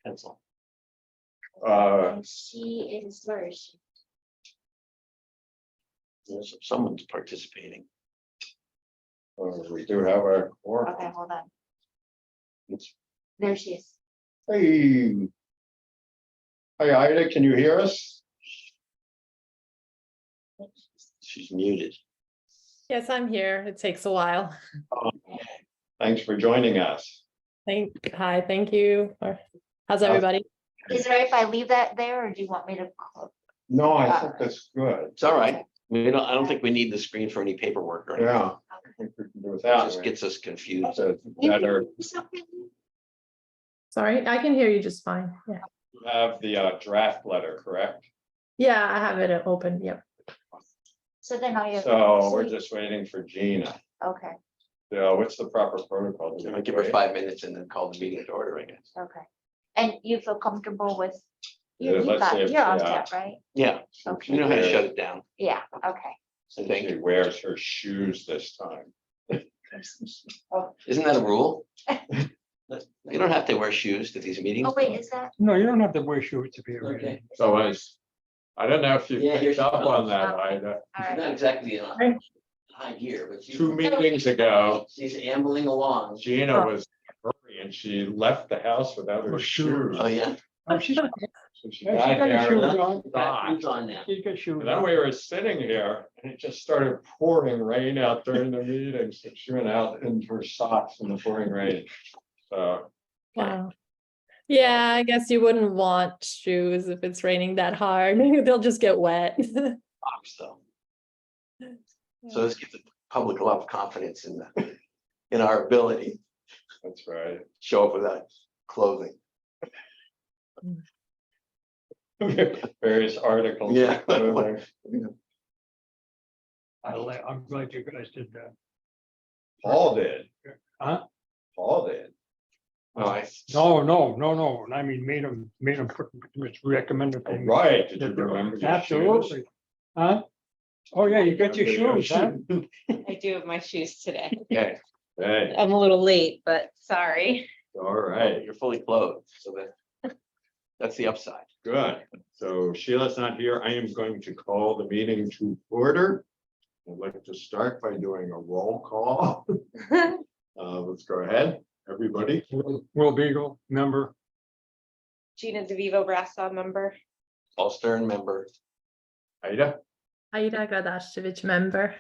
pencil. And She is first. Someone's participating. we do have our quorum. Okay, hold on. It's- There she is. Hey. Hey, Ida, can you hear us? She's muted. Yes, I'm here. It takes a while. Thanks for joining us. Hi, thank you. How's everybody? Is it right if I leave that there or do you want me to? No, I think that's good. It's all right. I don't think we need the screen for any paperwork or anything. Yeah. I think we can do It without just it. gets us confused. So it's better Sorry, I can hear you just fine. Yeah. to have the draft letter, correct? Yeah, I have it open. Yep. So then all you have. So we're just waiting for Gina. Okay, Yeah, what's the proper protocol? Do we I'll give her wait? 5 minutes and then call the meeting to order, I guess. okay. And you feel comfortable with? Yeah, let's see if You're all she, set, right? Yeah, Okay. you know how to shut it down. Yeah, okay. So thank She you. wears her shoes this time. Isn't that a rule? You don't have to wear shoes to these meetings. Oh, wait, is that? No, you don't have to wear shoes to be a Okay. So I don't know if you Yeah, here picked she up on comes. that, Okay. Ida. All She's right. not exactly in high gear, but she's. 2 meetings ago, She's ambling along. Gina was hurry and she left the house without her Her shoes. shoes. Oh, yeah. Oh, she's, So she Yeah, she got got her there shoes and on. stopped. Who's on now? she's got shoes. And then we were sitting here and it just started pouring rain out during the meeting. So she went out in her socks in the pouring rain. So, Wow. Yeah, I guess you wouldn't want shoes if it's raining that hard. They'll just get wet. Box, though. So this gives the public a lot of confidence in our ability to that's right. show up without clothing. Various articles. Yeah. I'm glad you guys did that. Paul did. Huh? Paul did. Oh, No, I mean, made them put, recommended. Oh, right. Did you remember? your shoes? Absolutely. Huh? Oh, yeah, you got your Remember shoes, huh? I do have my shoes today. Okay, Hey, I'm a little late, but sorry. all right, you're fully clothed, so that's the upside. good. So Sheila's not here. I am going to call the meeting to order. I'd like to start by doing a roll call. Let's go ahead, everybody. Will Beagle, member. Gina DeVivo Brassa member. Paul Stern member. Ida, Aida Gadashevich member.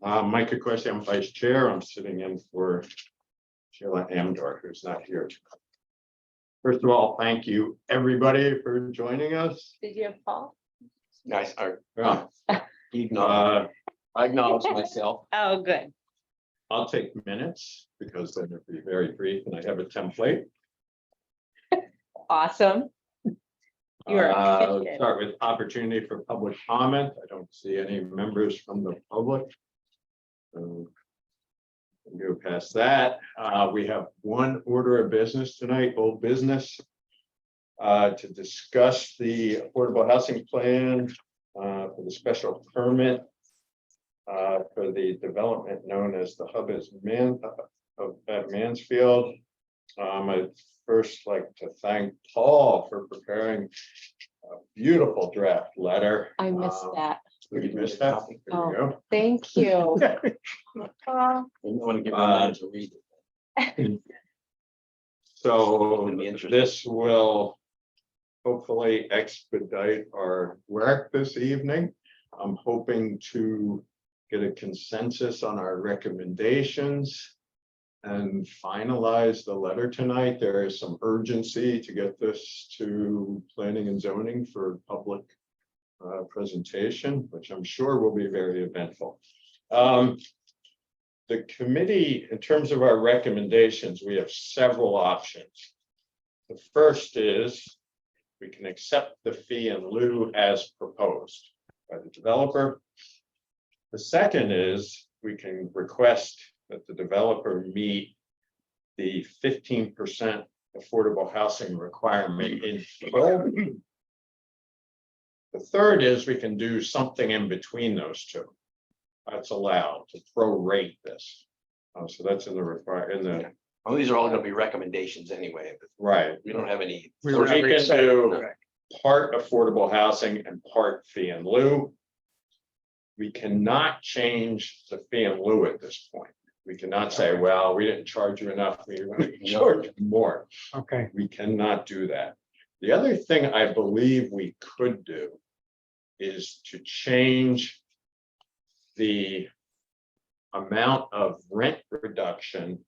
Micah Question, I'm vice chair. I'm sitting in for Sheila Amdor, who's not here. First of all, thank you, everybody, for joining us. Did you have Paul? Nice, Yeah, I acknowledge myself. Oh, good. I'll take minutes because then it'll be very brief and I have a template. Awesome. You are Let's efficient. start with opportunity for public comment. I don't see any members from the public. So we'll go past that. We have one order of business tonight, old business. To discuss the affordable housing plan for the special permit for the development known as the Hub at Mansfield. I'd first like to thank Paul for preparing a beautiful draft letter. I missed that. You missed that? There you go. Thank you. I want to give her a minute to read it. So It'd be interesting. this will hopefully expedite our work this evening. I'm hoping to get a consensus on our recommendations and finalize the letter tonight. There is some urgency to get this to planning and zoning for public presentation, which I'm sure will be very eventful. The committee, in terms of our recommendations, we have several options. The first is we can accept the fee in lieu as proposed by the developer. The second is we can request that the developer meet the 15% affordable housing requirement in full. The third is we can do something in between those two. That's allowed to prorate this. So that's in the Well, these are all gonna be recommendations anyway, but Right. we don't have any. We So don't have we any can say. do Correct. part affordable housing and part fee in lieu. We cannot change the fee in lieu at this point. We cannot say, well, we didn't charge you enough, we're going to charge you more. Okay, We cannot do that. The other thing I believe we could do is to change the amount of rent reduction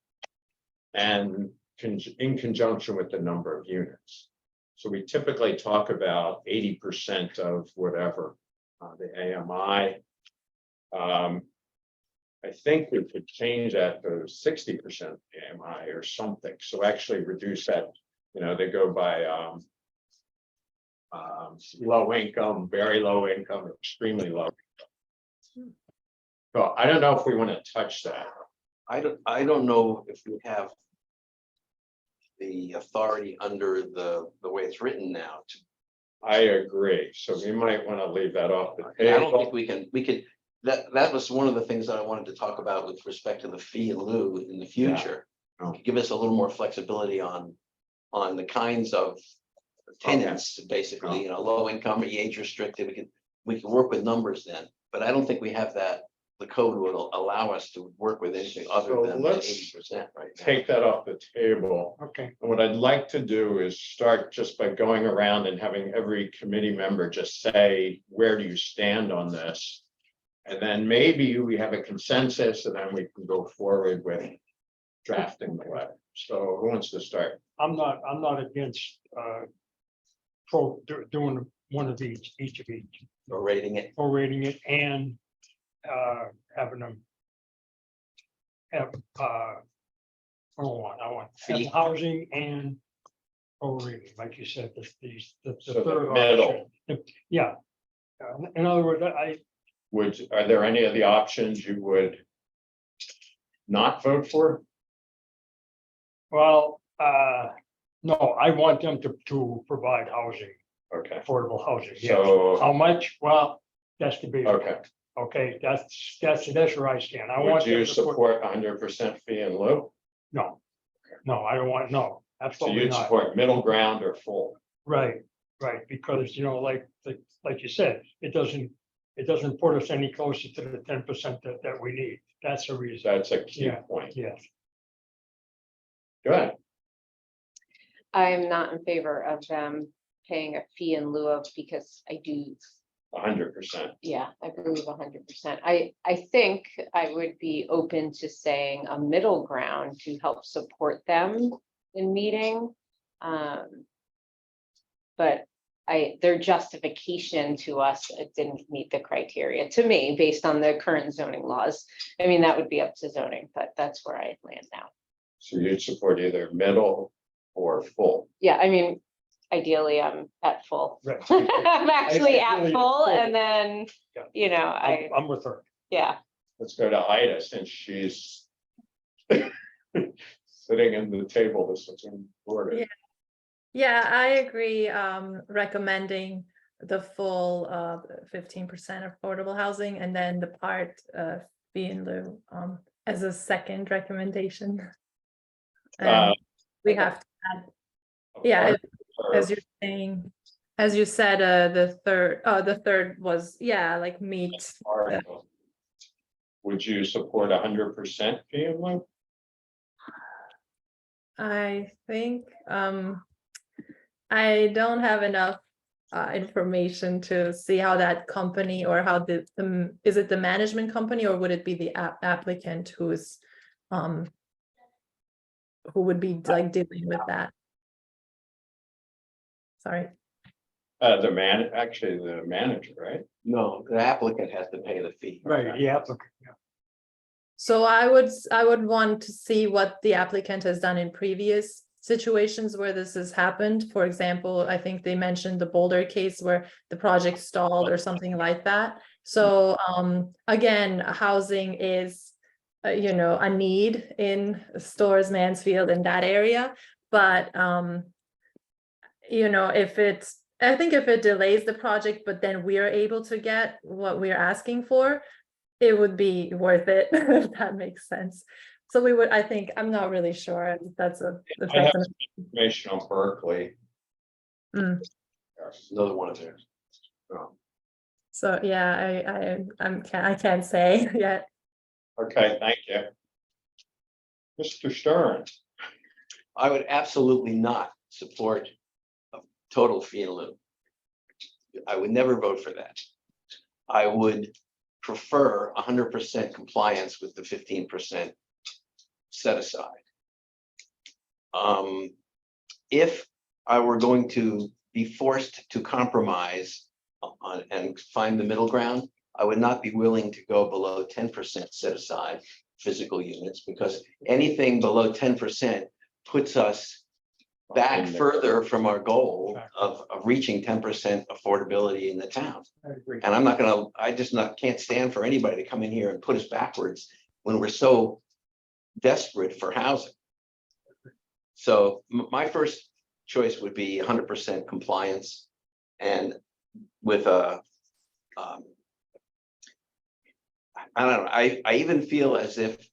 and in conjunction with the number of units. So we typically talk about 80% of whatever, the AMI. I think we could change that to 60% AMI or something. So actually reduce that, they go by low income, very low income, extremely low. So I don't know if we want to touch that. I don't know if we have the authority under the way it's written now to. I agree. So we might want to leave that off the I don't think table. we could, that was one of the things that I wanted to talk about with respect to the fee in lieu in the future. Oh. Give us a little more flexibility on the kinds of tenants, basically, low income, age restricted, we can work with numbers then, but I don't think we have that. The code will allow us to work with anything other So than let's 80% right now. Take that off the table. okay, And what I'd like to do is start just by going around and having every committee member just say, where do you stand on this? And then maybe we have a consensus and then we can go forward with drafting the letter. So who wants to start? I'm not against, doing one of these, each of each, Or rating it. prorating it and, having them have, I want Fee. housing and prorating, like you said, the So the third middle. option. Yeah. In other words, Are there any of the options you would not vote for? well, no, I want them to provide housing, Okay, affordable housing, yes. so, How much? Well, that's debatable. okay, Okay, that's where I stand. I would want you them to put, support 100% fee in lieu? no, I don't want, no, So absolutely you'd not. support middle ground or full? Right, because, like you said, it doesn't put us any closer to the 10% that we need. That's the reason, That's a key Yeah. point. yes. Go ahead. I'm not in favor of them paying a fee in lieu of, because I do, 100%. yeah, I believe 100%. I think I would be open to saying a middle ground to help support them in meeting. But their justification to us, it didn't meet the criteria to me, based on the current zoning laws. I mean, that would be up to zoning, but that's where I land now. So you'd support either middle or full. Yeah, I mean, ideally, I'm at full. Right. I'm actually at Ideally, full, full. and then, Yeah. I, I'm with her. yeah, Let's go to Ida since she's sitting in the table. This is important. Yeah. Yeah, I agree, recommending the full 15% affordable housing and then the part fee in lieu as a second recommendation. And we have to add, yeah, as you're saying, as you said, the third was, yeah, like meet. Would you support 100% fee in lieu? I think I don't have enough information to see how that company or how is it the management company or would it be the applicant who's who would be like dealing with that? Sorry. Actually the manager, right? No, the applicant has to pay the fee. Right, the applicant, yeah. So I would want to see what the applicant has done in previous situations where this has happened. For example, I think they mentioned the Boulder case where the project stalled or something like that. So again, housing is a need in Storrs, Mansfield, in that area. But I think if it delays the project, but then we are able to get what we're asking for, it would be worth it, if that makes sense. So we would, I think, I'm not really sure. That's a. if I have that's some information on Berkeley. Mm. Another one of theirs. So, yeah, I can't say yet. Okay, thank you. Mr. Stern, I would absolutely not support a total fee in lieu. I would never vote for that. I would prefer 100% compliance with the 15% set aside. If I were going to be forced to compromise on and find the middle ground, I would not be willing to go below 10% set aside physical units, because anything below 10% puts us back further from our goal of reaching 10% affordability in the town. I agree. And I'm not gonna, I just can't stand for anybody to come in here and put us backwards when we're so desperate for housing. So my first choice would be 100% compliance, and with a, I don't know, I even feel as if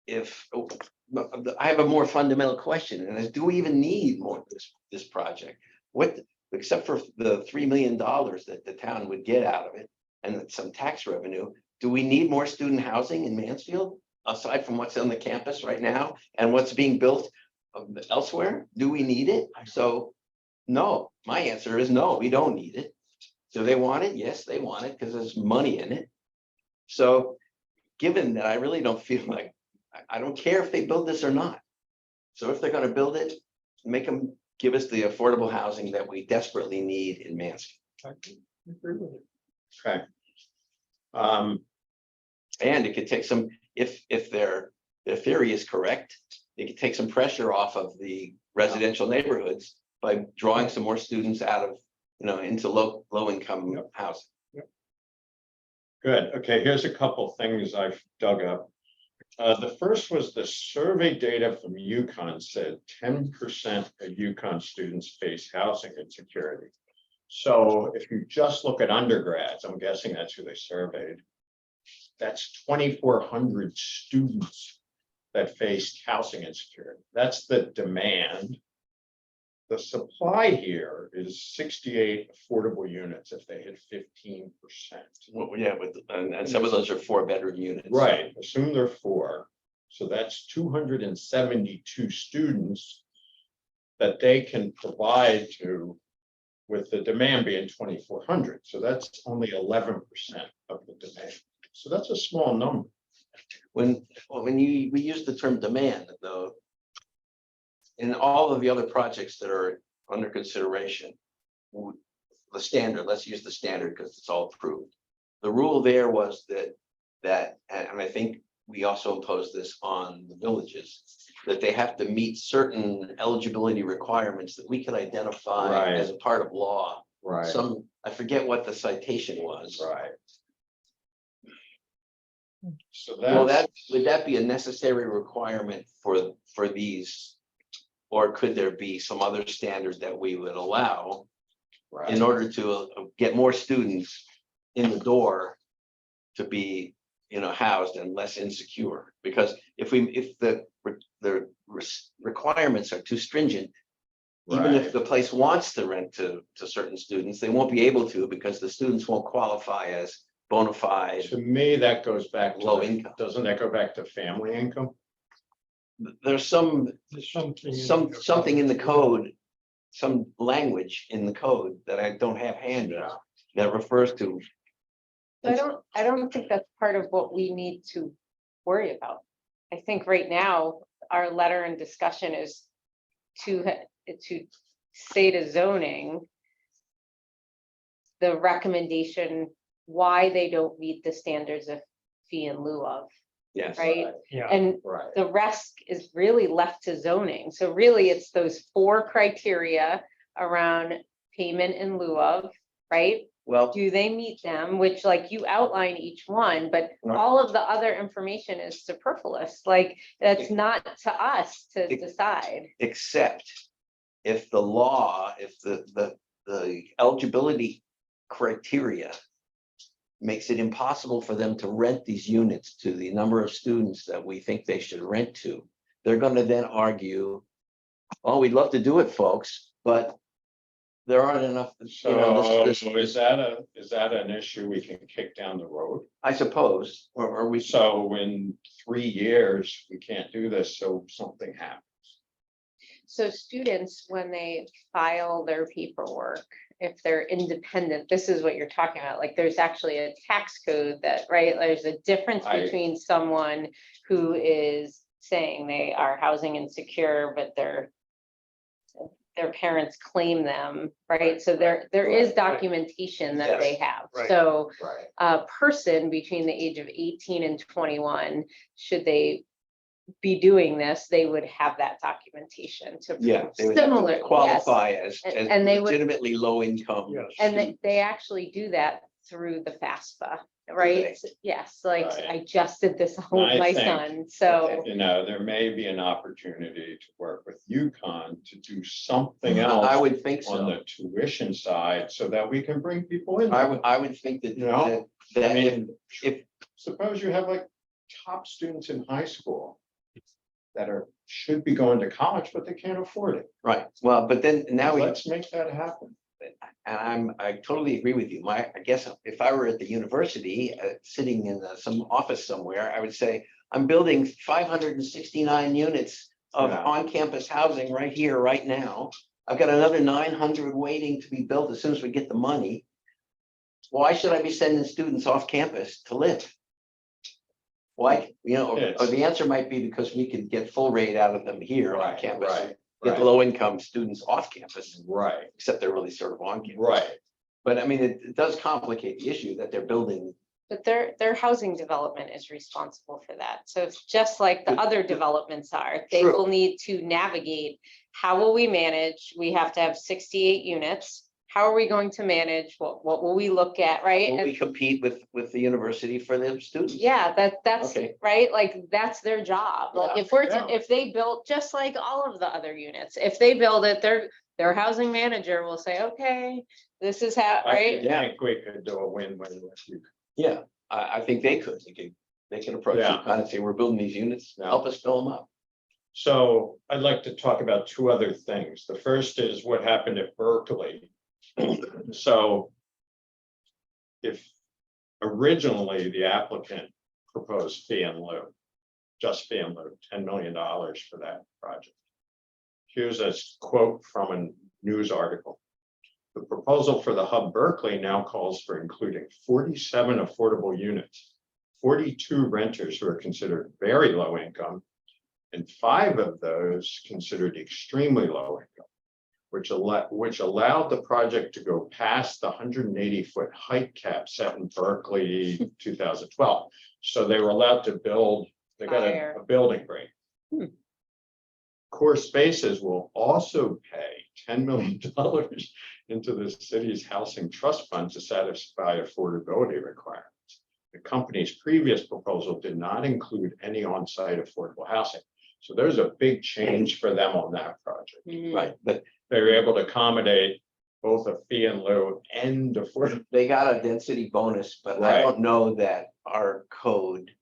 I have a more fundamental question, and is, do we even need more of this project? What, except for the $3 million that the town would get out of it and some tax revenue, do we need more student housing in Mansfield aside from what's on the campus right now and what's being built elsewhere? Do we need it? So no, my answer is no, we don't need it. Do they want it? Yes, they want it because there's money in it. So given that, I really don't feel like, I don't care if they build this or not. So if they're going to build it, make them give us the affordable housing that we desperately need in Mansfield. I agree with it. okay. And it could take some, if their theory is correct, it could take some pressure off of the residential neighborhoods by drawing some more students out of, into low income housing. Good. Okay, here's a couple things I've dug up. The first was the survey data from UConn said 10% of UConn students face housing insecurity. So if you just look at undergrads, I'm guessing that's who they surveyed. That's 2,400 students that faced housing insecurity. That's the demand. The supply here is 68 affordable units if they hit 15%. Well, yeah, and some of those are 4-bedroom units. Right, assume they're 4. So that's 272 students that they can provide to, with the demand being 2,400. So that's only 11% of the demand. So that's a small number. When we use the term demand, though, in all of the other projects that are under consideration, the standard, let's use the standard because it's all approved. The rule there was that, and I think we also imposed this on the villages, that they have to meet certain eligibility requirements that we could identify Right. as a part of law. Right. Some, I forget what the citation was. Right. So Well, that's, would that be a necessary requirement for these? Or could there be some other standard that we would allow right. in order to get more students in the door to be, housed and less insecure? Because if the requirements are too stringent, even if Right. the place wants to rent to certain students, they won't be able to because the students won't qualify as bona fide To me, that goes back to low income. Doesn't that go back to family income? There's something in the code, some language in the code that I don't have handy that refers to. I don't think that's part of what we need to worry about. I think right now, our letter and discussion is to say to zoning the recommendation, why they don't meet the standards of fee in lieu of, Yes. right? Yeah, And Right. the rest is really left to zoning. So really, it's those 4 criteria around payment in lieu of, right? Well, Do they meet them, which like you outline each one, but Right. all of the other information is superfluous, like that's not to us to decide. except if the law, if the eligibility criteria makes it impossible for them to rent these units to the number of students that we think they should rent to. They're gonna then argue, oh, we'd love to do it, folks, but there aren't enough, you know, So this, is that an issue we can kick down the road? I suppose, or we, So in 3 years, we can't do this, so something happens. So students, when they file their paperwork, if they're independent, this is what you're talking about, like there's actually a tax code that, right? There's a difference I- between someone who is saying they are housing insecure, but their parents claim them, right? So there is Right. documentation that they have. Right. So Right. a person between the age of 18 and 21, should they be doing this, they would have that documentation to yeah, prove they would have similar, to yes. qualify as And they would- legitimately low income. Yes. And they actually do that through the FAFSA, right? Yes, like Right. I just did this home with I my think- son, so. You know, there may be an opportunity to work with UConn to do something I else would think on so. the tuition side so that we can bring people in. I would think that, You know, that I if, mean, if- suppose you have like top students in high school that should be going to college, but they can't afford it. right, well, but then now we. Let's make that happen. And I totally agree with you. I guess if I were at the university, sitting in some office somewhere, I would say, I'm building 569 units of Yeah. on-campus housing right here, right now. I've got another 900 waiting to be built as soon as we get the money. Why should I be sending students off campus to live? Why, you know, or the answer might be because we could get full rate out of them here on campus. Get the low-income students off campus, Right, except they're really sort of on campus. right. But I mean, it does complicate the issue that they're building. But their housing development is responsible for that. So it's just like the other developments are, they True. will need to navigate. How will we manage? We have to have 68 units. How are we going to manage? What will we look at, right? Will And we compete with the university for the students? yeah, that's Okay. right, like, that's their job. Like, Yeah, if we're, yeah. if they built, just like all of the other units, if they build it, their housing manager will say, okay, this is how, right? Yeah. I think we could do a win-win with you. Yeah, I think they could. They could approach you Yeah. kind of say, we're building these units, Yeah. help us fill them up. So I'd like to talk about two other things. The first is what happened at Berkeley. So if originally the applicant proposed fee in lieu, just fee in lieu, $10 million for that project. Here's a quote from a news article. The proposal for the Hub Berkeley now calls for including 47 affordable units, 42 renters who are considered very low income, and 5 of those considered extremely low income, which allowed the project to go past the 180-foot height cap set in Berkeley 2012. So they were allowed to build, they got Higher. a building rate. Core Spaces will also pay $10 million into the city's housing trust fund to satisfy affordability requirements. The company's previous proposal did not include any on-site affordable housing. So there's a big change for them on that project. Mhm. Right, but They were able to accommodate both a fee in lieu and affordable. they got a density bonus, but I Right. don't know that our code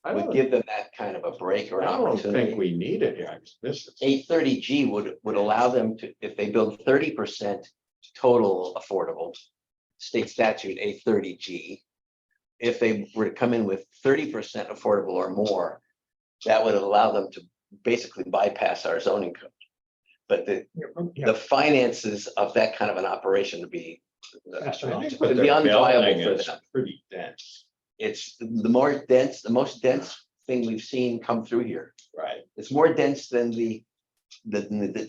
I would don't, give them that kind of a break or I an don't opportunity. think we need it here. This is. 830G would allow them to, if they build 30% total affordable, state statute 830G. If they were to come in with 30% affordable or more, that would allow them to basically bypass our zoning code. But the finances of that kind of an operation would be, That's right. But it'd be their unviable building for is them. pretty dense, It's the more dense, the most dense thing we've seen come through here. right? It's more dense than the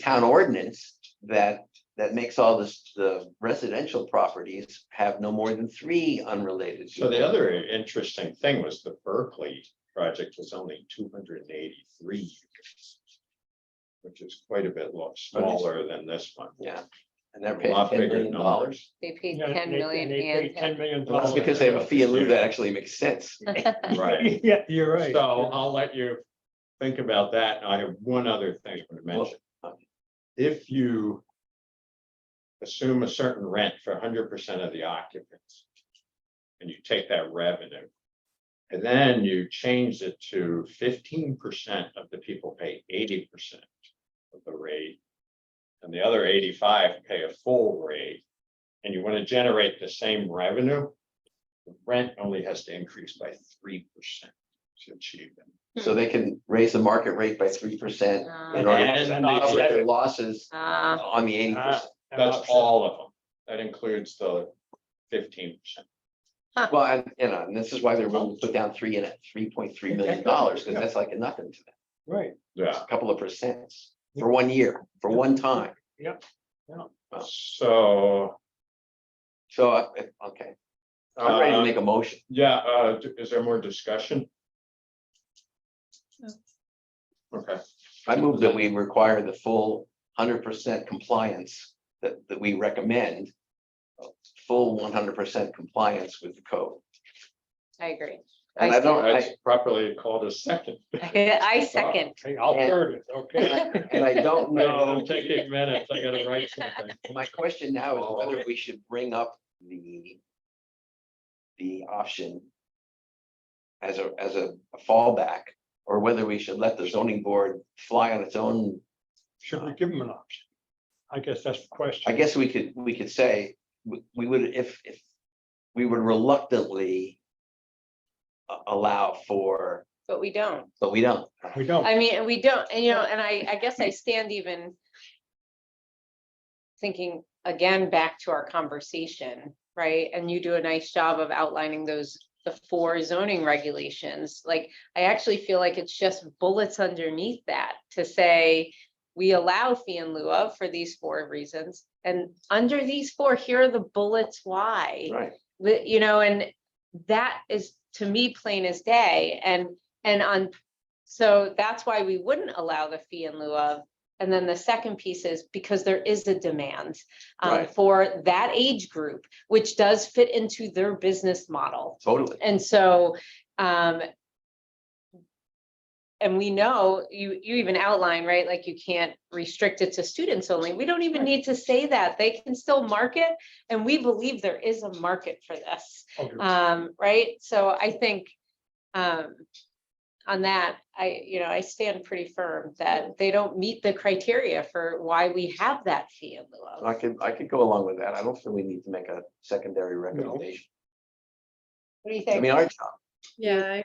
town ordinance that makes all this, the residential properties have no more than 3 unrelated. So the other interesting thing was the Berkeley project was only 283 units, which is quite a bit smaller than this one. Yeah, and they're A paying lot $10 bigger million. numbers. They paid Yeah, 10 they- million they paid and $10 million. Well, that's because they have a fee in lieu that actually makes sense. Right. Yeah, you're right. So I'll let you think about that. I have one other thing to mention. If you assume a certain rent for 100% of the occupants, and you take that revenue. And then you change it to 15% of the people pay 80% of the rate. And the other 85 pay a full rate. And you want to generate the same revenue. The rent only has to increase by 3% to achieve it. So they can raise the market rate by 3% in order And to they cover said- their losses Uh, on the 80%. That's all of them. That includes the 15%. Well, and, you know, and this is why they're willing to put down $3.3 million, because that's like nothing to them. Right, Yeah. A couple of percents for 1 year, for one time. So, So, okay, I'm ready to make a motion. yeah, is there more discussion? No. Okay, I move that we require the full 100% compliance that we recommend. Full 100% compliance with the code. I agree. And I don't, that's properly called a second. I second. okay, I'll third it, okay? and I don't No, know. I'm taking minutes, I gotta write something. My question now is whether we should bring up the option as a fallback, or whether we should let the zoning board fly on its own. Should we give them an option? I guess that's the question. I guess we could say, we would, if we would reluctantly allow for, But we don't. but we don't. We don't. I mean, and we don't, and you know, and I guess I stand even thinking again, back to our conversation, right? And you do a nice job of outlining the 4 zoning regulations. Like, I actually feel like it's just bullets underneath that to say, we allow fee in lieu of for these 4 reasons. And under these 4, here are the bullets why. Right. You know, and that is to me plain as day. So that's why we wouldn't allow the fee in lieu of. And then the second piece is because there is a demand Right. for that age group, which does fit into their business model. Totally. And so, and we know you even outline, right? Like you can't restrict it to students only. We don't even need to say that. They can still market. And we believe there is a market for this. Okay. Right? So I think, on that, I stand pretty firm that they don't meet the criteria for why we have that fee in lieu of. I could go along with that. I don't feel we need to make a secondary recommendation. What do you I think? mean, our job, Yeah,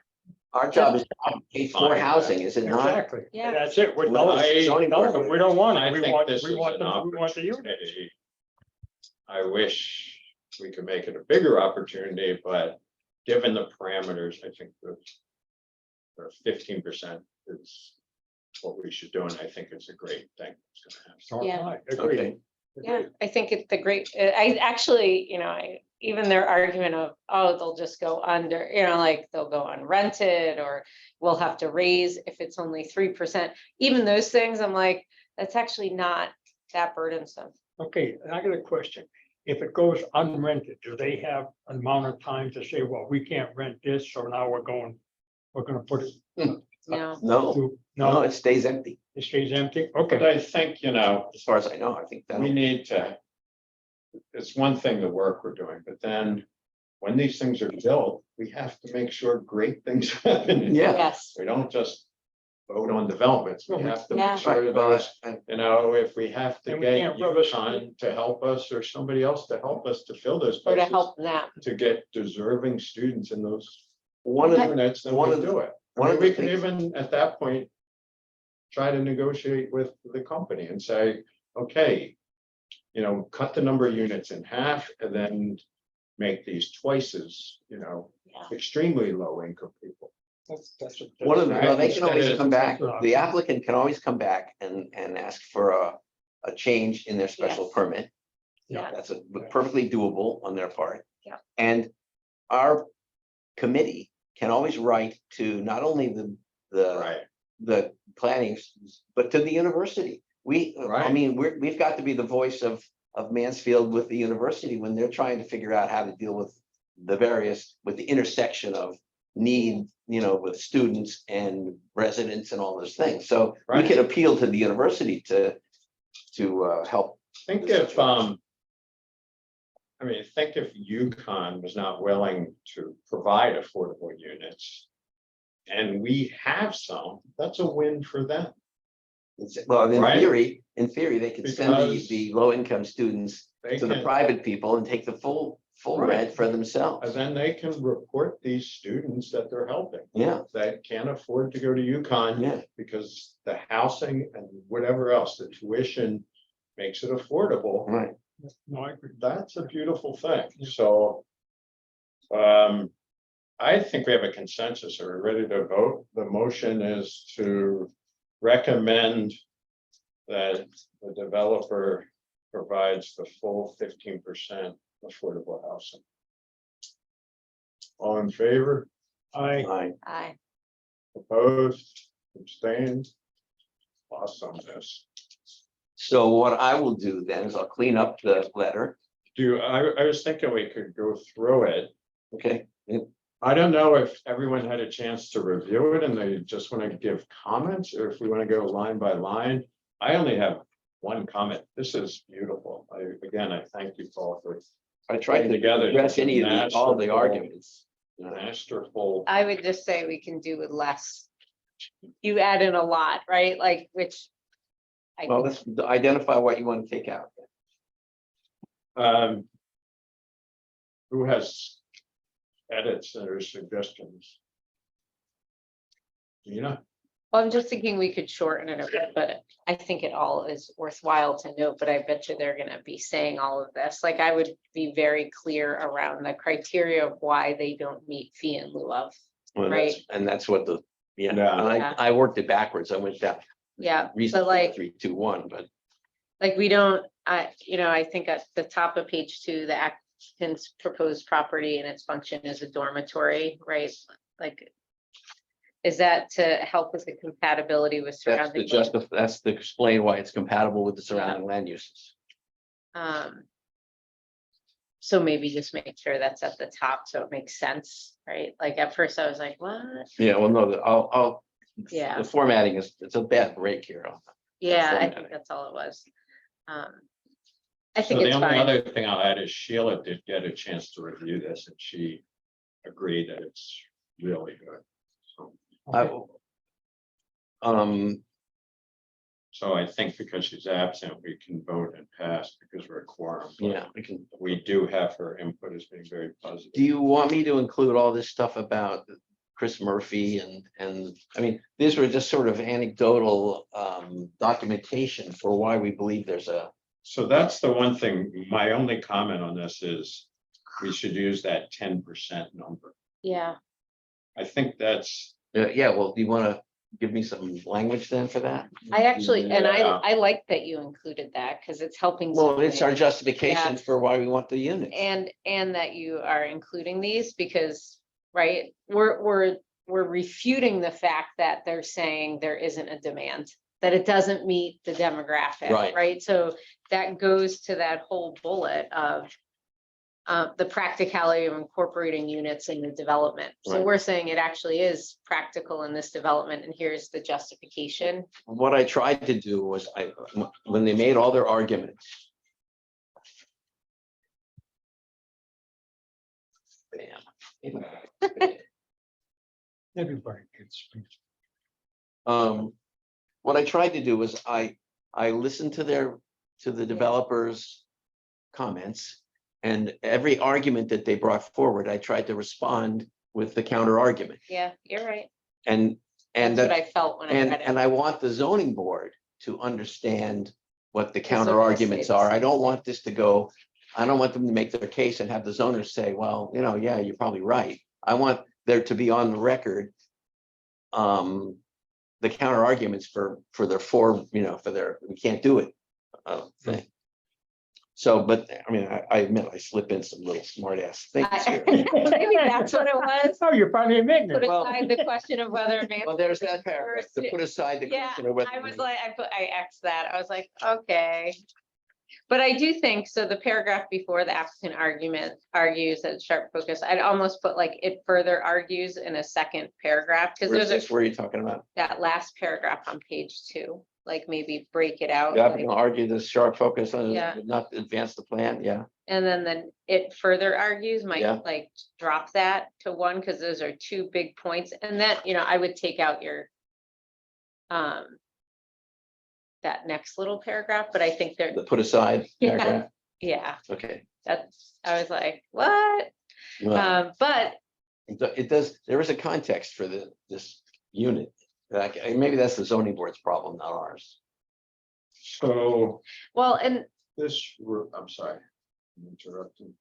our job is to pay for housing, is it not? Exactly. Yeah. That's it. We're Well, telling zoning them, board- we don't want I it. We think want, this we is want an them, we want the unit. opportunity. I wish we could make it a bigger opportunity, but given the parameters, I think the 15% is what we should do, and I think it's a great thing. It's gonna happen. So, Yeah. I agree. Okay. Yeah, I think it's the great, I actually, even their argument of, oh, they'll just go under, like they'll go unrented or we'll have to raise if it's only 3%. Even those things, I'm like, that's actually not that burdensome. Okay, and I got a question. If it goes unrented, do they have an amount of time to say, well, we can't rent this, so now we're gonna put it? No, No, no, No, it stays empty, it stays empty? But Okay, I think, as far as I know. I think that. we need to. It's one thing the work we're doing, but then when these things are built, we have to make sure great things happen. Yeah. yes, We don't just vote on developments. We have to Yeah. make sure Right, well, those, and- if we have to And we get can't rubber UConn to help us or somebody else to help us to fill those or to places. help them. To get deserving students in those one of the, units, then one we of the- do it. one I of mean, the we can things- even, at that point, try to negotiate with the company and say, okay, cut the number of units in half and then make these twice as, Yeah. extremely low income people. one of the, well, they can always Instead of- come back, that's an the option. applicant can always come back and ask for a change in their special Yes. permit. Yeah. That's perfectly doable on their part. Yeah. And our committee can always write to not only Right, the planning, but to the university. I Right. mean, we've got to be the voice of Mansfield with the university when they're trying to figure out how to deal with with the intersection of need, with students and residents and all those things. So we Right. could appeal to the university to help. I think if, I mean, think if UConn was not willing to provide affordable units. And we have some, that's a win for them. Well, Right. in theory, they could send Because the low income students They to the can, private people and take the full Right. rent for themselves. and then they can report these students that they're helping. Yeah, That can't afford to go to UConn. yeah, Because the housing and whatever else, the tuition makes it affordable. right. No, I agree. That's a beautiful thing, so. I think we have a consensus. Are we ready to vote? The motion is to recommend. That the developer provides the full 15% affordable housing. All in favor, Fine. I, opposed, abstained? Awesomeness. So what I will do then is I'll clean up the letter, I was thinking we could go through it. okay? I don't know if everyone had a chance to review it and they just want to give comments, or if we want to go line by line. I only have one comment. This is beautiful. I thank you, Paul, for I tried Putting to together address any of all the masterful- arguments. you know. masterful. I would just say we can do with less. You add in a lot, right? Like, which. I Well, think- let's identify what you want to take out. Who has edits or suggestions? Well, I'm just thinking we could shorten it a bit, but I think it all is worthwhile to note, but I bet you they're gonna be saying all of this. Like, I would be very clear around the criteria of why they don't meet fee in lieu of. Well, and that's what the, yeah, and Yeah. I worked it backwards. I went down. Yeah, Reason but like, 3, 2, 1, but like we don't, I think at the top of page 2, the applicant's proposed property and its function is a dormitory, right? Like, is that to help with the compatibility with surrounding? that's to explain why it's compatible with the surrounding land uses. So maybe just make sure that's at the top, so it makes sense, right? Like, at first I was like, what? Yeah, well, no, I'll, Yeah. the formatting it's a bad break here. Yeah, I formatting. think that's all it was. I so think the it's only fine. other thing I'll add is Sheila did get a chance to review this and she agreed that it's really good. So, so I think because she's absent, we can vote and pass because we're a quorum. but Yeah, we can. We do have her input as being very positive. Do you want me to include all this stuff about Chris Murphy and, I mean, these were just sort of anecdotal documentation for why we believe there's a. So that's the one thing, my only comment on this is we should use that 10% number. Yeah, I think that's, Yeah, well, do you want to give me some language then for that? I actually, and Yeah. I like that you included that, because it's helping. Well, it's our something. justification Yeah. for why we want the unit. And that you are including these, because, right, we're refuting the fact that they're saying there isn't a demand, that it doesn't meet the demographic, Right. right? So that goes to that whole bullet of the practicality of incorporating units in the development. So Right. we're saying it actually is practical in this development, and here's the justification. What I tried to do was when they made all their arguments. Bam. Everybody can speak. What I tried to do was I listened to the developers' comments. And every argument that they brought forward, I tried to respond with the counter argument. Yeah, you're right. And That's what I felt when I read and it. I want the zoning board to understand what the what counter they say arguments the are. same I don't thing. want this to go, I don't want them to make their case and have the zoners say, well, yeah, you're probably right. I want there to be on the record. The counter arguments for their for their, we can't do it. Thing. So, but I mean, I admit I slip in some little smart ass things here. Maybe that's what it was. Oh, you're finally admitting Put it. Well- aside the question of whether. advanced Well, there's that or paragraph, to stu- put aside the Yeah, question of whether. I was like, I X'd that. I was like, okay. But I do think, so the paragraph before the applicant argues that sharp focus, I'd almost put like it further argues in a second paragraph, because Where's there's this? Where are you talking about? that last paragraph on page 2. like maybe break it out. Yeah, I'm like- gonna argue this sharp focus on Yeah. not advance the plan, yeah. And then it further argues Yeah. might like drop that to one, because those are two big points. And then, I would take out your that next little paragraph, but I think they're, The put aside Yeah. paragraph, yeah, okay. I was like, what? Well, But it does, there is a context for this unit. Like, maybe that's the zoning board's problem, not ours. So well, and I'm sorry. I'm interrupting.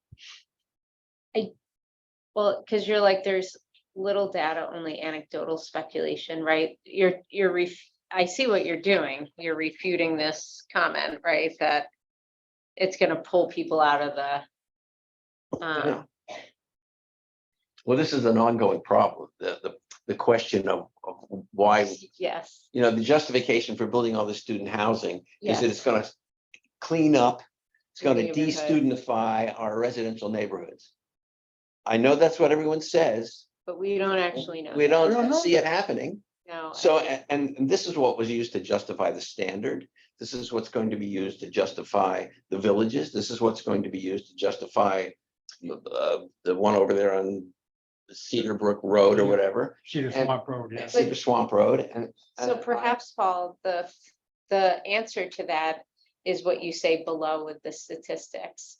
well, because you're like, there's little data, only anecdotal speculation, right? I see what you're doing. You're refuting this comment, right? That it's gonna pull people out of the. Yeah. Well, this is an ongoing problem, the question of why, Yes, the justification for building all this student housing is that it's yes, gonna clean up, it's gonna Neighborhood. de-studentify our residential neighborhoods. I know that's what everyone says. but we don't actually know. We that. don't see it happening. No. So, and this is what was used to justify the standard. This is what's going to be used to justify the villages. This is what's going to be used to justify the one over there on Cedar Brook Road or whatever, Cedar And- Swamp Road, yeah. Cedar Swamp Road, So and perhaps, Paul, the answer to that is what you say below with the statistics.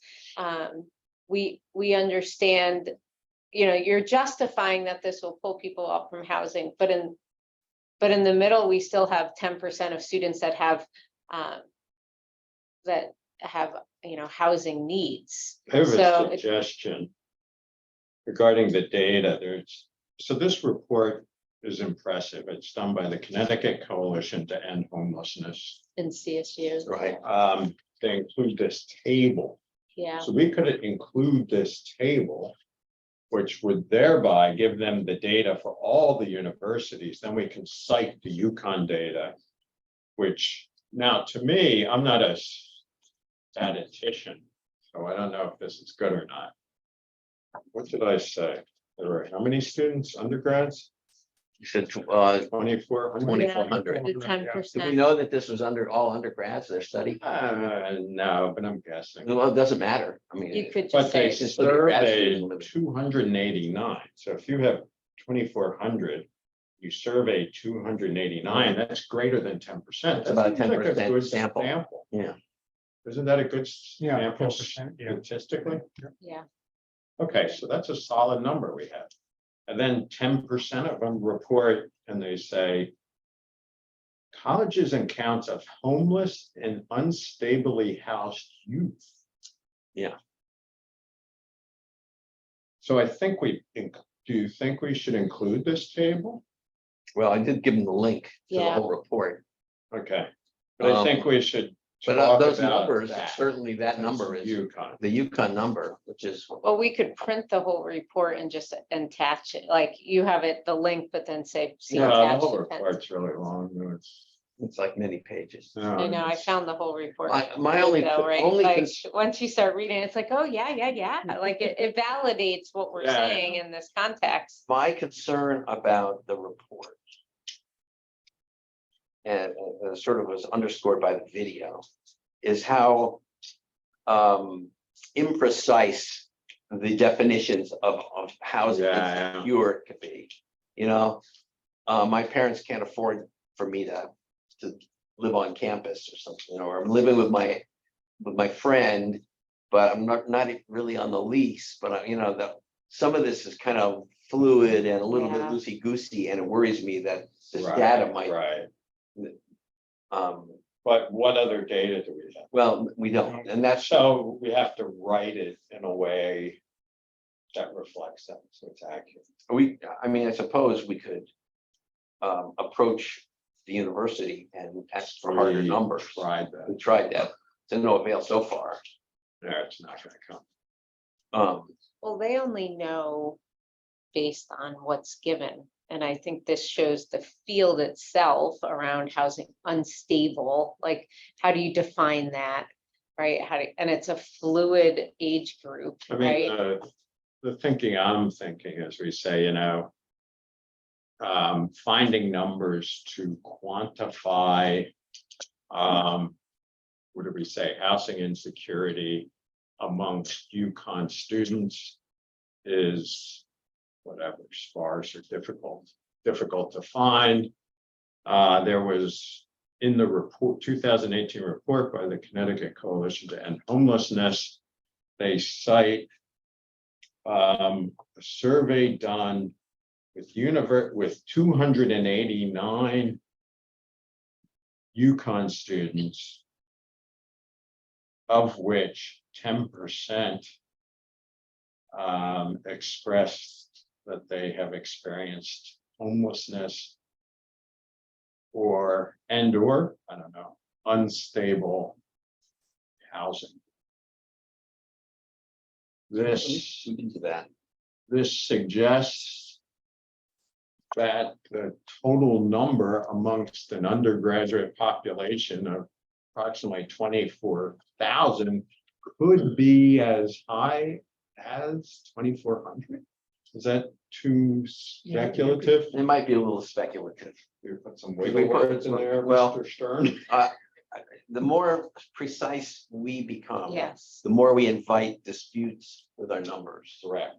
We understand, you're justifying that this will pull people up from housing, but in the middle, we still have 10% of students that have housing needs. I have So a it- suggestion regarding the data. So this report is impressive. It's done by the Connecticut Coalition to End Homelessness. In CSU. right. They include this table. Yeah, So we could include this table, which would thereby give them the data for all the universities. Then we can cite the UConn data, which now to me, I'm not a statistician, so I don't know if this is good or not. What did I say? There were how many students, undergrads? You said, 2,400? 2,400. the 10%. Do we know that this was all undergrads, their study? No, but I'm guessing. Well, it doesn't matter. I mean. You could But just they say, just look at grad surveyed student 289, so if you have 2,400. You survey 289, that's greater than 10%. That's about a That seems like 10% good sample. Yeah. Isn't that a good Yeah, sample 4%, yeah. statistically? yeah, Okay, so that's a solid number we have. And then 10% of them report and they say. Colleges and counts of homeless and unstably housed youth. Yeah. So I think do you think we should include this table? Well, I did give them the link to the Yeah. whole report. Okay, but I think we should. But talk those about numbers, that. certainly that number is UConn. the UConn number, which is, well, we could print the whole report and just attach it, like you have it, the link, but then say. see Yeah, the attached whole appendix. report's really long. it's like many pages. I know, I found the whole report. My only, though, right? only, Like, cons- once you start reading, it's like, oh, yeah, like it validates what we're Yeah. saying in this context. my concern about the report. And sort of was underscored by the video, is how imprecise the definitions of housing Yeah. insecure could be. My parents can't afford for me to live on campus or something, or I'm living with my friend, but I'm not really on the lease, but some of this is kind of fluid and a little bit Yeah. loosey goosey, and it worries me that this Right, data might, Right, um, but what other data do we have? well, we don't, and that's, So we have to write it in a way that reflects that, so it's accurate. I suppose we could approach the university and ask for harder We numbers. Tried that. We tried that to no avail so far. No, it's not gonna come. Well, they only know based on what's given. And I think this shows the field itself around housing unstable, like, how do you define that? Right, and it's a fluid age group, I mean, right? the thinking I'm thinking, as we say, finding numbers to quantify What did we say? Housing insecurity amongst UConn students is whatever, sparse or difficult to find. There was in the report, 2018 report by the Connecticut Coalition to End Homelessness, they cite a survey done with 289 UConn students, of which 10% expressed that they have experienced homelessness or I don't know, unstable housing. This We can do that. suggests that the total number amongst an undergraduate population of approximately 24,000 could be as high as 2,400. Is that too speculative? It might be a little speculative. We put some wiggle words in there, Well- Mr. Stern. The more precise we become. Yes. The more we invite disputes with our numbers. Correct.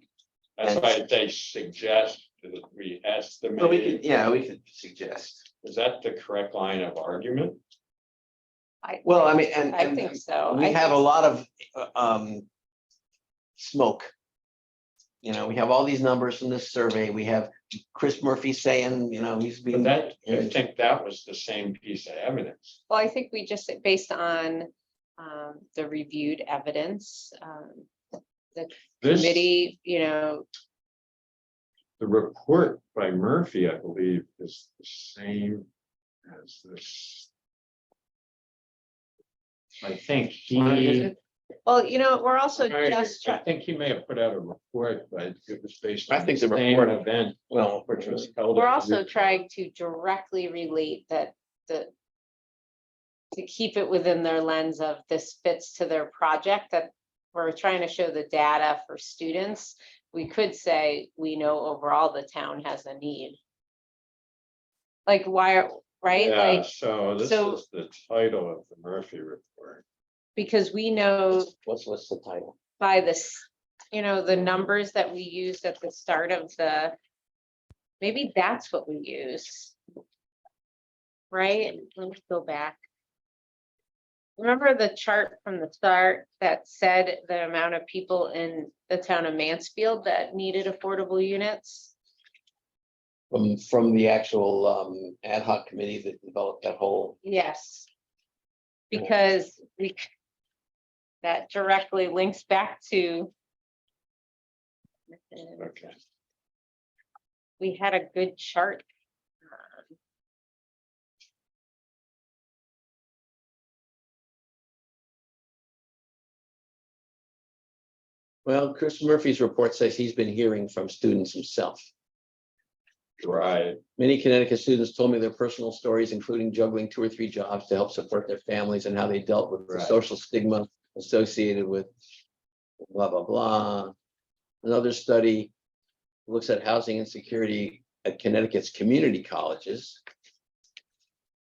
That's why they suggest that we So we estimate. could, yeah, we could suggest. Is that the correct line of argument? Well, I mean, and. I think so. We I have a think- lot of smoke. You know, we have all these numbers from this survey. We have Chris Murphy saying, you know, he's But being. that, I think that was the same piece of evidence. Well, I think we just, based on the reviewed evidence, the This, committee, the report by Murphy, I believe, is the same as this. I think he. well, we're also just, I think he may have put out a report, but it was based I on think the the same report- event, Well, which was held. we're at also UConn. trying to directly relate to keep it within their lens of this fits to their project, that we're trying to show the data for students. We could say, we know overall the town has a need. Like, right? Yeah, Like, so this so- is the title of the Murphy report. because we know what's the title? by this, the numbers that we used at the start of maybe that's what we use. Right? Let me go back. Remember the chart from the start that said the amount of people in the town of Mansfield that needed affordable units? From the actual ad hoc committee that developed that whole. Yes. Because that directly links back to. Okay. We had a good chart. Well, Chris Murphy's report says he's been hearing from students himself. Right, Many Connecticut students told me their personal stories, including juggling 2 or 3 jobs to help support their families and how they dealt with the Right. social stigma associated with blah, blah, blah. Another study looks at housing insecurity at Connecticut's community colleges.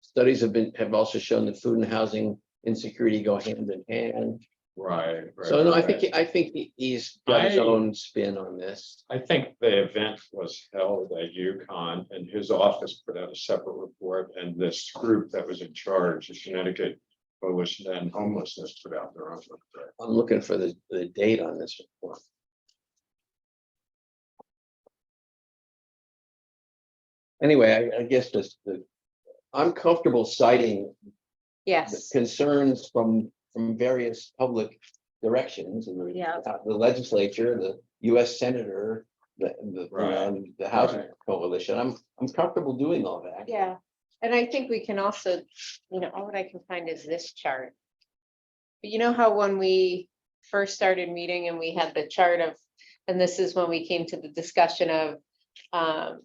Studies have also shown that food and housing insecurity go hand in hand. right. So no, I right. think he's got his I- own spin on this. I think the event was held at UConn and his office put out a separate report, and this group that was in charge, the Connecticut Coalition to End Homelessness, put out their own report. I'm looking for the date on this report. Anyway, I guess I'm comfortable citing the Yes, concerns from various public directions and Yeah. the legislature, the US senator, the Right. the housing Right. coalition. I'm comfortable doing all that. yeah. And I think we can also, all that I can find is this chart. But you know how when we first started meeting and we had the chart of, and this is when we came to the discussion of,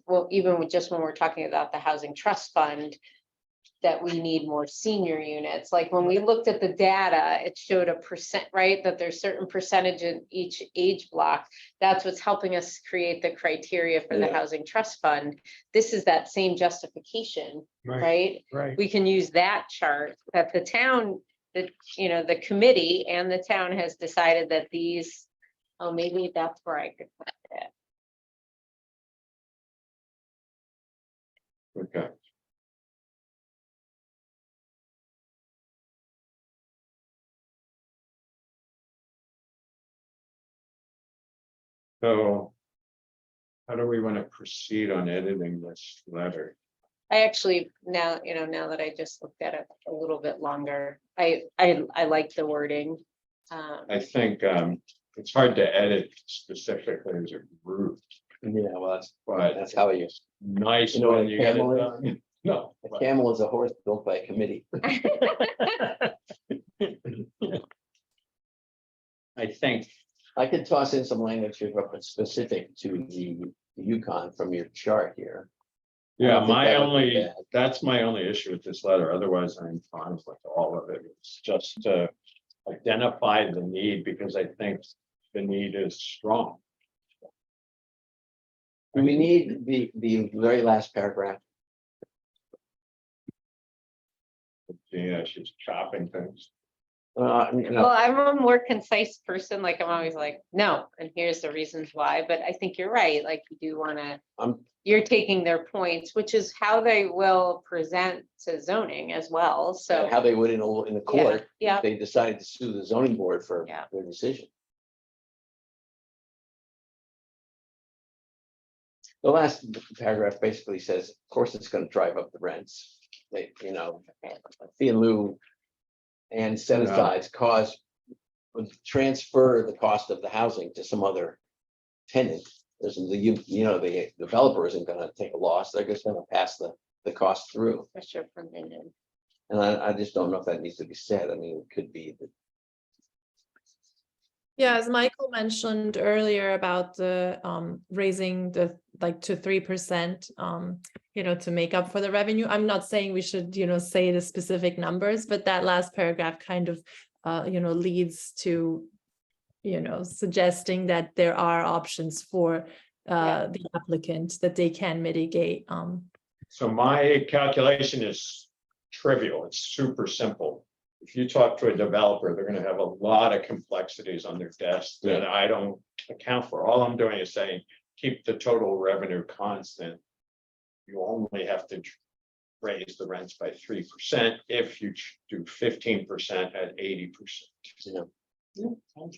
well, even with just when we're talking about the housing trust fund, that we need more senior units. Like when we looked at the data, it showed a percent, right? That there's certain percentage in each age block. That's what's helping us create the criteria for the Yeah. housing trust fund. This is that same justification, right? Right. We can use that chart that the town, the committee and the town has decided that these, oh, maybe that's where I could put it. Okay. So how do we want to proceed on editing this letter? I actually, now, now that I just looked at it a little bit longer, I like the wording. I think it's hard to edit specifically as a group, Yeah, well, but that's how you, nice You know what when a you get it camel is? done. No, a but camel is a horse built by a committee. I think, I could toss in some language here, but specific to the Yukon from your chart here. I yeah, don't think my that would be only, bad. that's my only issue with this letter. Otherwise, I'm fine with all of it. It's just to identify the need because I think the need is strong. We need the very last paragraph. Yeah, she's chopping things. Well, I'm a more concise person, like I'm always like, no, and here's the reasons why, but I think you're right, like you do wanna. I'm- You're taking their points, which is how they will present to zoning as well, so. How they would in the court, Yeah, if they decided to sue the zoning board for Yeah. their decision. The last paragraph basically says, of course, it's gonna drive up the rents. They, fee in lieu and set Yeah. asides would transfer the cost of the housing to some other tenant. Isn't the developer isn't gonna take a loss, they're just gonna pass the cost through. pressure from Minden. And I just don't know if that needs to be said, I mean, it could be. Yeah, as Michael mentioned earlier about the raising the to 3%, to make up for the revenue. I'm not saying we should, say the specific numbers, but that last paragraph kind of leads to suggesting that there are options for the applicant that they can mitigate. So my calculation is trivial. It's super simple. If you talk to a developer, they're gonna have a lot of complexities on their desk that I don't account for. All I'm doing is saying, keep the total revenue constant. You only have to raise the rents by 3% if you do 15% at 80%. All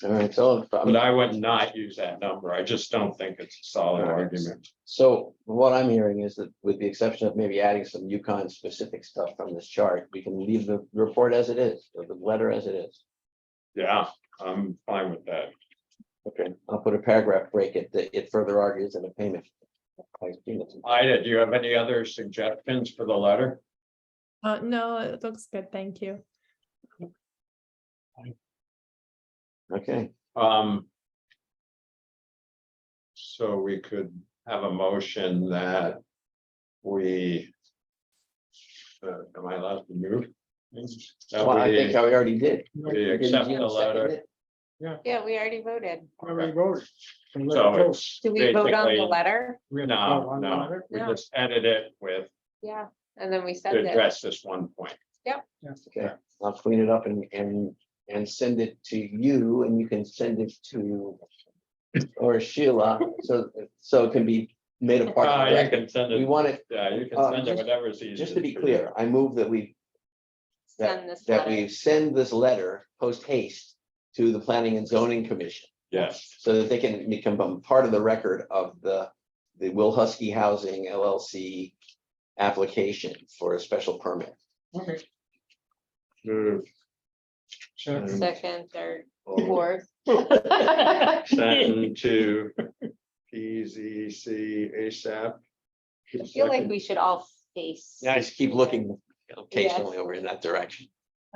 right, so, But I would not use that number. I just don't think it's a solid All right. argument. so what I'm hearing is that with the exception of maybe adding some Yukon specific stuff from this chart, we can leave the report as it is, or the letter as it is. Yeah, I'm fine with that. Okay, I'll put a paragraph break it further argues in a payment. Ida, do you have any other suggestions for the letter? No, it looks good. Thank you. Okay, So we could have a motion that we. Am I allowed to move? That well, I think we- I already did. We Didn't accept Jim the second letter. it? Yeah, we already voted. Already voted. And let it So go. it's Do we vote on the basically, letter? We have to vote no, on the no, letter? we No. just edit it with, Yeah, and then we said to that. address this one point. Okay, I'll clean it up and send it to you, and you can send it to. Or Sheila, so it can be made a part of the You record. can send We it, want it, yeah, you can send it just- whatever's easiest. just to be for you. clear, I move that we. Send this That letter. we send this letter post haste to the Planning and Zoning Commission. Yes, So that they can become part of the record of the Will Husky Housing LLC application for a special permit. Okay. move, Second, third, fourth. send to PZC ASAP. I feel like we should all face. I just keep looking occasionally over in that direction.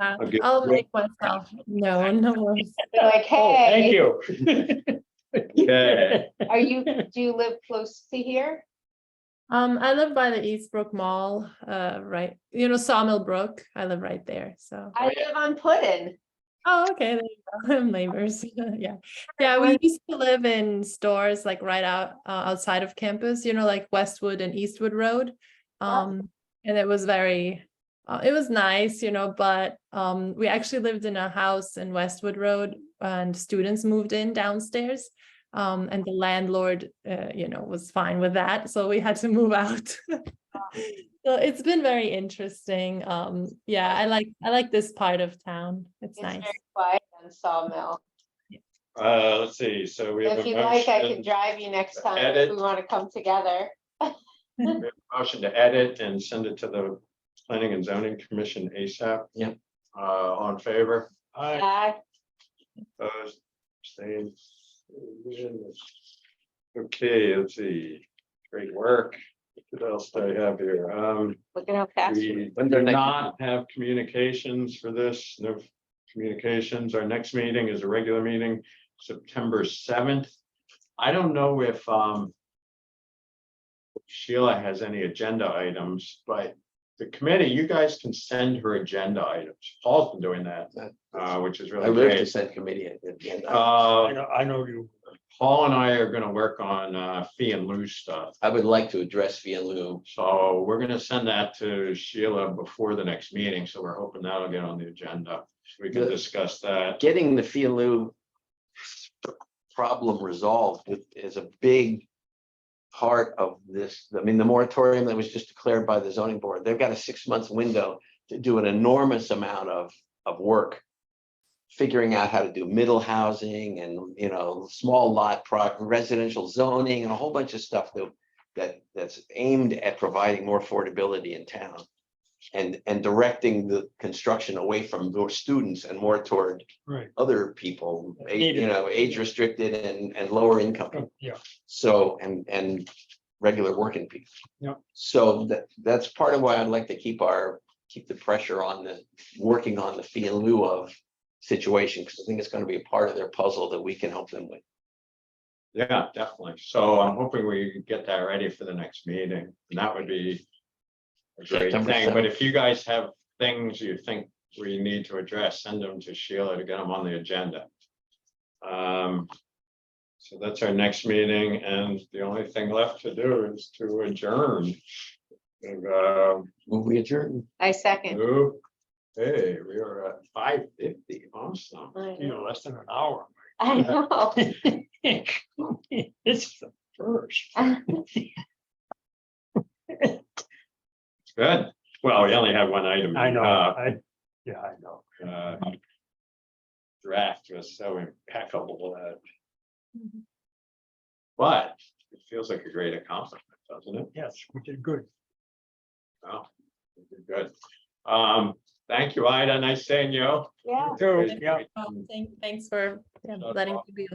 Okay. I'll make myself known. No worries. They're like, Oh, thank hey, you. Okay, do you live close to here? I live by the Eastbrook Mall, right, Sawmill Brook. I live right there, so. I live on Puddin. Oh, okay, there you go. Neighbors, yeah. Yeah, we used to live in stores like right outside of campus, like Westwood and Eastwood Road. And it was it was nice, but we actually lived in a house in Westwood Road and students moved in downstairs. And the landlord, was fine with that, so we had to move out. So it's been very interesting. Yeah, I like this part of town. It's It's nice. very quiet on Sawmill. Let's see, so we have If a you like, I can motion, drive you next time if edit. we want to come together. we have a motion to edit and send it to the Planning and Zoning Commission ASAP. Yep. On favor, I, opposed, abstained. Okay, let's see, great work. What else do I have here? Look at how fast. We When's do our next not have communications for this, no communications. Our next meeting is a regular meeting, September 7th. I don't know if Sheila has any agenda items, but the committee, you guys can send her agenda items. Paul's been doing that, which is I really live to great. send committee at the end. I know you. Paul and I are gonna work on fee and lieu stuff. I would like to address fee and lieu. So we're gonna send that to Sheila before the next meeting, so we're hoping that'll get on the agenda. We can Good. discuss that. Getting the fee and lieu problem resolved is a big part of this. I mean, the moratorium that was just declared by the zoning board, they've got a 6-month window to do an enormous amount of work, figuring out how to do middle housing and, small lot residential zoning and a whole bunch of stuff that's aimed at providing more affordability in town and directing the construction away from more students and more toward Right. other people, Needed. age restricted and lower income people. Yeah. So, and regular working people. Yep. So that's part of why I'd like to keep the pressure on working on the fee in lieu of situation, because I think it's going to be a part of their puzzle that we can help them with. Yeah, definitely. So I'm hoping we get that ready for the next meeting, and that would be a great September thing. But 7th. if you guys have things you think we need to address, send them to Sheila to get them on the agenda. So that's our next meeting, and the only thing left to do is to adjourn. And, Will we adjourn? I second. move. Hey, we are at 5:50, awesome. Less than an hour. I know. It's the first. Good. Well, we only have one item. I know, yeah, I know. Draft was so impeccable that. But it feels like a great accomplishment, doesn't it? Yes, we did good. Well, we did good. Thank you, Ida. Nice seeing you. Yeah. Too, yeah. Thanks for No letting me problem. be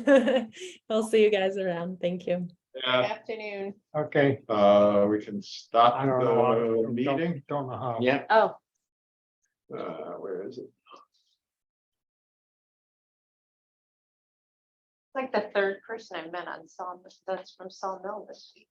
online. I'll see you guys around. Thank you. Yeah, Afternoon. Okay. we can stop I don't know. the meeting. Don't know how. Yeah. Oh, Where is it? like the third person I met on Sawmill, that's from Sawmill this week.